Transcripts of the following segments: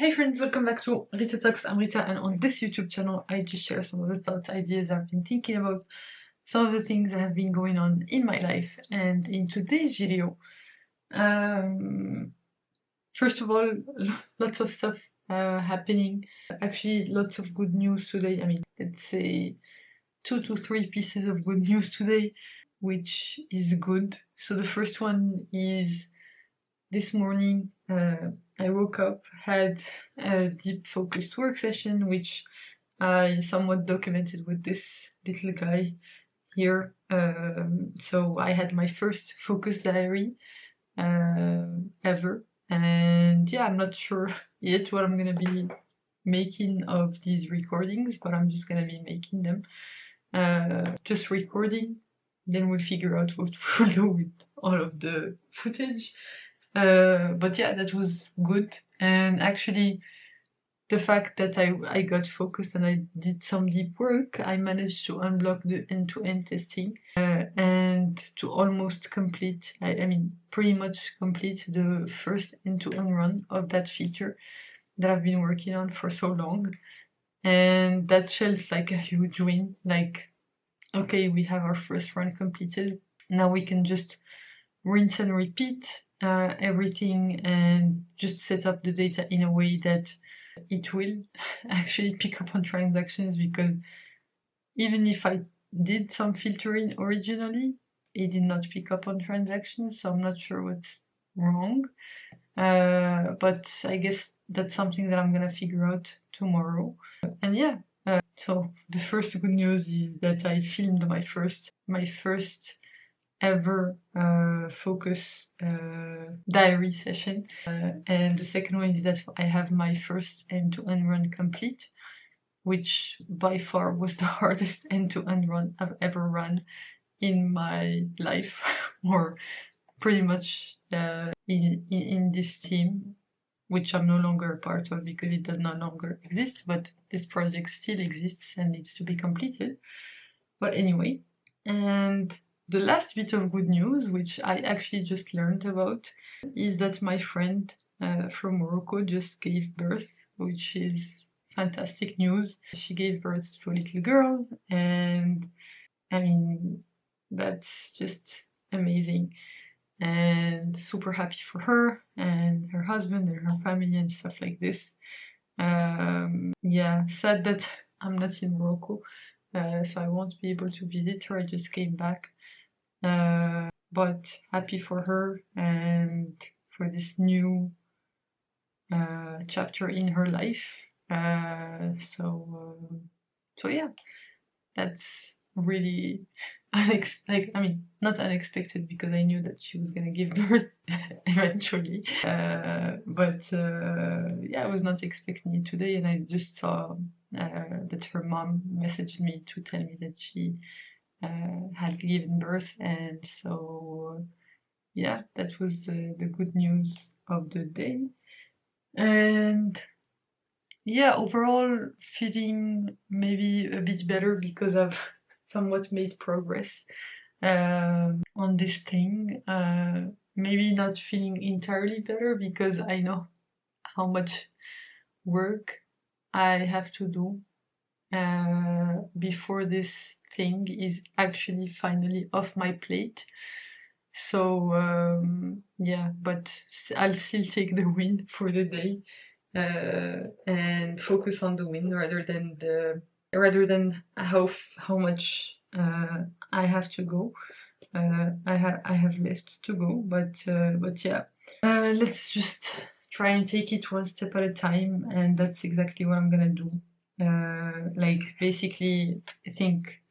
Hey friends, welcome back to Rita Talks. I'm Rita, and on this YouTube channel I just share some of the thoughts, ideas I've been thinking about, some of the things that have been going on in my life. And in today's video, first of all, lots of stuff happening. Actually, lots of good news today. I mean, let's say 2 to 3 pieces of good news today, which is good. So the first one is this morning I woke up, had a deep focused work session, which I somewhat documented with this little guy here. So I had my first focus diary ever, and yeah, I'm not sure yet what I'm gonna be making of these recordings, but I'm just gonna be making them. Just recording, then we'll figure out what we'll do with all of the footage. But yeah, that was good. And actually, the fact that I got focused and I did some deep work, I managed to unblock the end-to-end testing and to almost complete, I mean, pretty much complete the first end-to-end run of that feature that I've been working on for so long. And that felt like a huge win. Like, okay, we have our first run completed. Now we can just rinse and repeat everything and just set up the data in a way that it will actually pick up on transactions, because even if I did some filtering originally, it did not pick up on transactions, so I'm not sure what's wrong. But I guess that's something that I'm gonna figure out tomorrow. And yeah, so the first good news is that I filmed my first ever focus diary session, and the second one is that I have my first end-to-end run complete, which by far was the hardest end-to-end run I've ever run in my life or pretty much in this team, which I'm no longer a part of because it does no longer exist, but this project still exists and needs to be completed. But anyway, and the last bit of good news, which I actually just learned about, is that my friend from Morocco just gave birth, which is fantastic news. She gave birth to a little girl, and I mean, that's just amazing. And super happy for her and her husband and her family and stuff like this. Yeah, sad that I'm not in Morocco, so I won't be able to visit her. I just came back. But happy for her and for this new chapter in her life. So yeah, that's really unexpected. I mean, not unexpected, because I knew that she was gonna give birth eventually. But yeah, I was not expecting it today, and I just saw that her mom messaged me to tell me that she had given birth, and so yeah, that was the good news of the day. And yeah, overall feeling maybe a bit better because I've somewhat made progress on this thing. Maybe not feeling entirely better because I know how much work I have to do before this thing is actually finally off my plate. So yeah, but I'll still take the win for the day and focus on the win rather than how much I have to go. I have left to go, but yeah. Let's just try and take it one step at a time, and that's exactly what I'm gonna do. Like basically, I think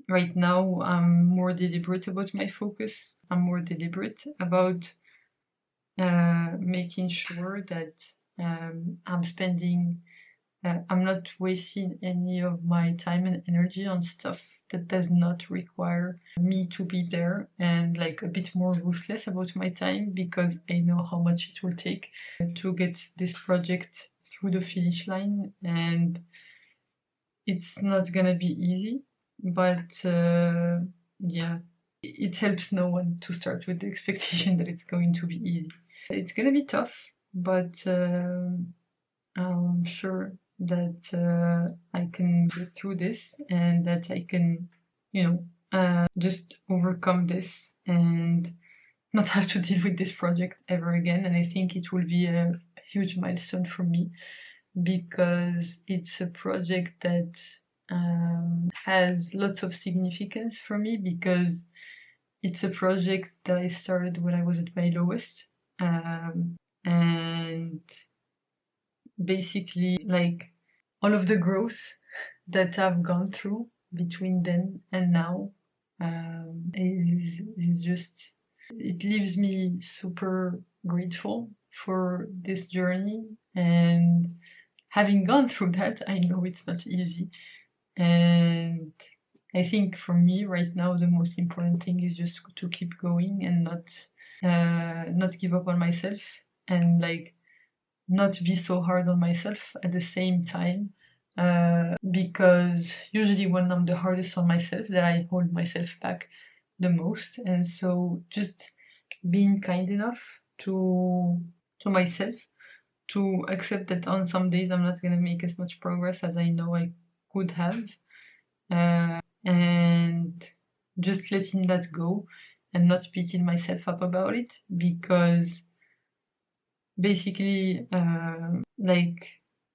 right now I'm more deliberate about my focus. I'm more deliberate about making sure that I'm not wasting any of my time and energy on stuff that does not require me to be there, and like a bit more ruthless about my time, because I know how much it will take to get this project through the finish line, and it's not gonna be easy, but yeah, it helps no one to start with the expectation that it's going to be easy. It's gonna be tough, but I'm sure that I can get through this and that I can, just overcome this and not have to deal with this project ever again. And I think it will be a huge milestone for me because it's a project that has lots of significance for me because it's a project that I started when I was at my lowest. And basically, like, all of the growth that I've gone through between then and now is just, it leaves me super grateful for this journey. And having gone through that, I know it's not easy. And I think for me right now, the most important thing is just to keep going and not give up on myself, and like not be so hard on myself at the same time. Because usually when I'm the hardest on myself, that I hold myself back the most. And so just being kind enough to myself to accept that on some days I'm not gonna make as much progress as I know I could have, and just letting that go and not beating myself up about it, because basically like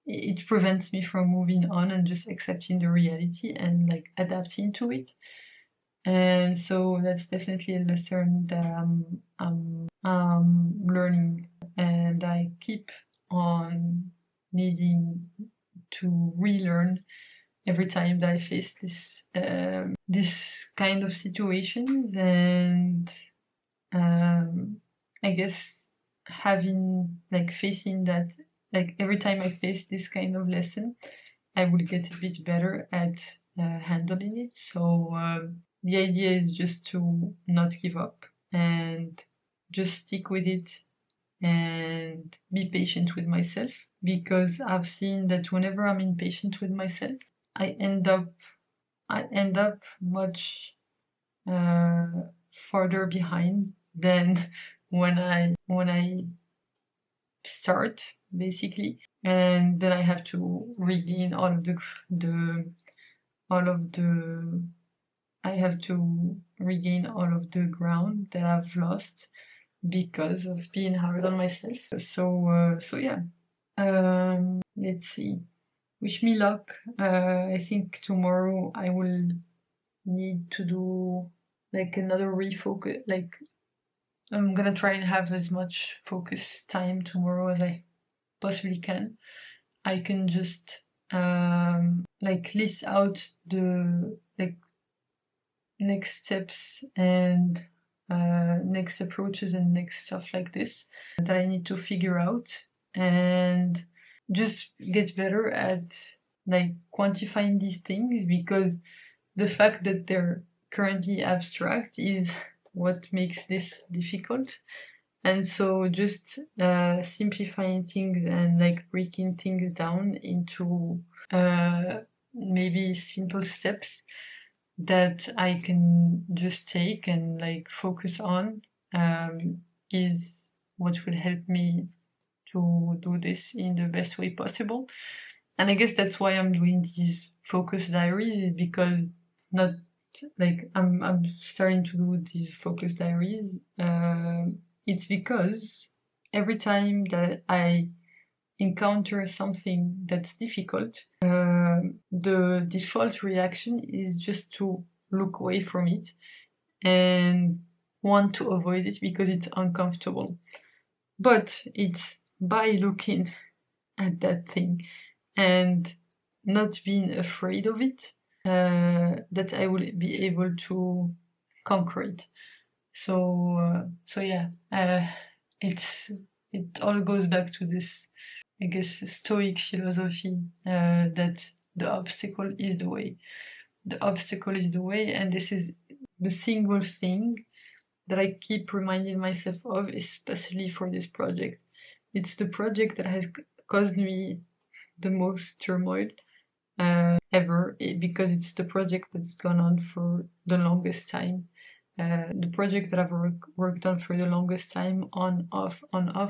it prevents me from moving on and just accepting the reality and like adapting to it. And so that's definitely a lesson that I'm learning, and I keep on needing to relearn every time that I face this kind of situations. And I guess having like facing that, like every time I face this kind of lesson, I would get a bit better at handling it. So the idea is just to not give up and just stick with it and be patient with myself, because I've seen that whenever I'm impatient with myself, I end up much farther behind than when I start, basically. And then I have to regain all of the I have to regain all of the ground that I've lost because of being hard on myself. So yeah. Let's see. Wish me luck. I think tomorrow I will need to do like another refocus. Like I'm gonna try and have as much focus time tomorrow as I possibly can. I can just like list out the like next steps and next approaches and next stuff like this that I need to figure out, and just get better at like quantifying these things, because the fact that they're currently abstract is what makes this difficult. And so just simplifying things and like breaking things down into maybe simple steps that I can just take and like focus on is what will help me to do this in the best way possible. And I guess that's why I'm doing these focus diaries, is because not like I'm starting to do these focus diaries. It's because every time that I encounter something that's difficult, the default reaction is just to look away from it and want to avoid it because it's uncomfortable. But it's by looking at that thing and not being afraid of it that I will be able to conquer it. So yeah, it all goes back to this, I guess, Stoic philosophy that the obstacle is the way. The obstacle is the way, and this is the single thing that I keep reminding myself of, especially for this project. It's the project that has caused me the most turmoil ever, because it's the project that's gone on for the longest time. The project that I've worked on for the longest time, on off,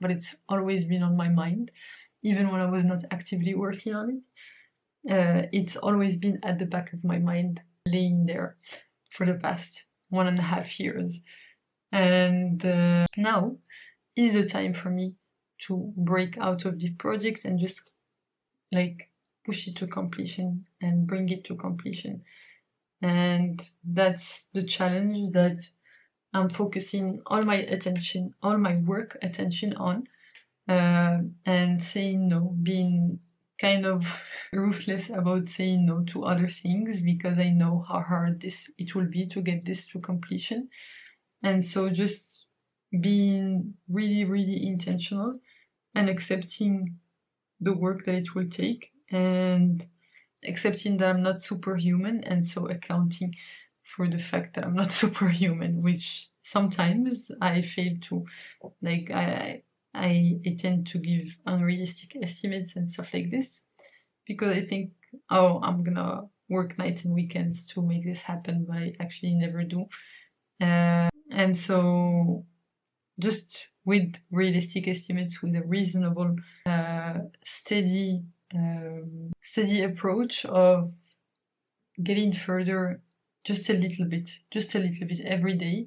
but it's always been on my mind. even when I was not actively working on it. It's always been at the back of my mind, laying there for the past 1.5 years. And now is the time for me to break out of the project and just like push it to completion and bring it to completion. And that's the challenge that I'm focusing all my attention, all my work attention on, and saying no, being kind of ruthless about saying no to other things, because I know how hard it will be to get this to completion. And so just being really, really intentional and accepting the work that it will take, and accepting that I'm not superhuman, and so accounting for the fact that I'm not superhuman, which sometimes I fail to. Like I tend to give unrealistic estimates and stuff like this, because I think, oh, I'm gonna work nights and weekends to make this happen, but I actually never do. And so just with realistic estimates, with a reasonable, steady approach of getting further just a little bit every day,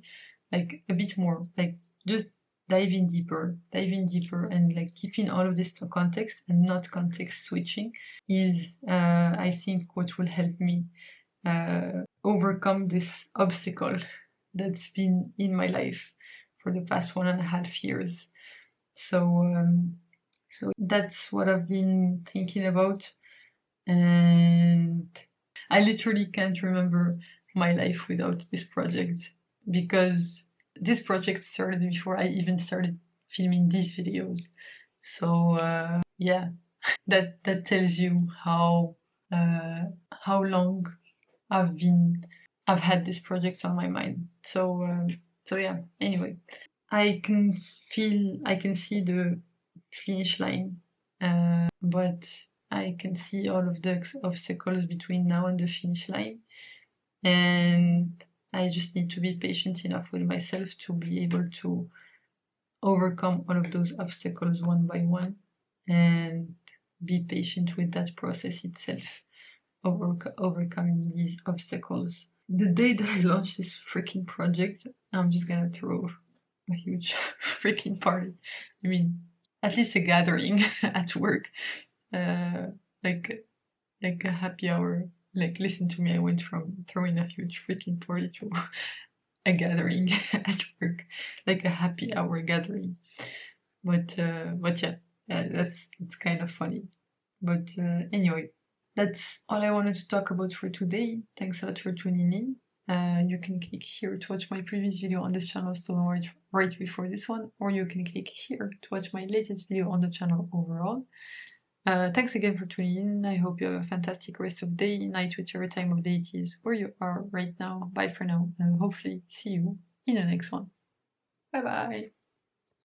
like a bit more, like just diving deeper, and like keeping all of this to context and not context switching is, I think, what will help me overcome this obstacle that's been in my life for the past 1.5 years. So that's what I've been thinking about, and I literally can't remember my life without this project, because this project started before I even started filming these videos. So yeah, that tells you how long I've had this project on my mind. So yeah. Anyway, I can see the finish line, but I can see all of the obstacles between now and the finish line, and I just need to be patient enough with myself to be able to overcome all of those obstacles one by one, and be patient with that process itself, overcoming these obstacles. The day that I launch this freaking project, I'm just gonna throw a huge freaking party. I mean, at least a gathering at work, like a happy hour. Like, listen to me, I went from throwing a huge freaking party to a gathering at work, like a happy hour gathering. But yeah, it's kind of funny. But anyway, that's all I wanted to talk about for today. Thanks a lot for tuning in. You can click here to watch my previous video on this channel, still right before this one, or you can click here to watch my latest video on the channel overall. Thanks again for tuning in. I hope you have a fantastic rest of day, night, whichever time of day it is where you are right now. Bye for now, and hopefully see you in the next one. Bye bye!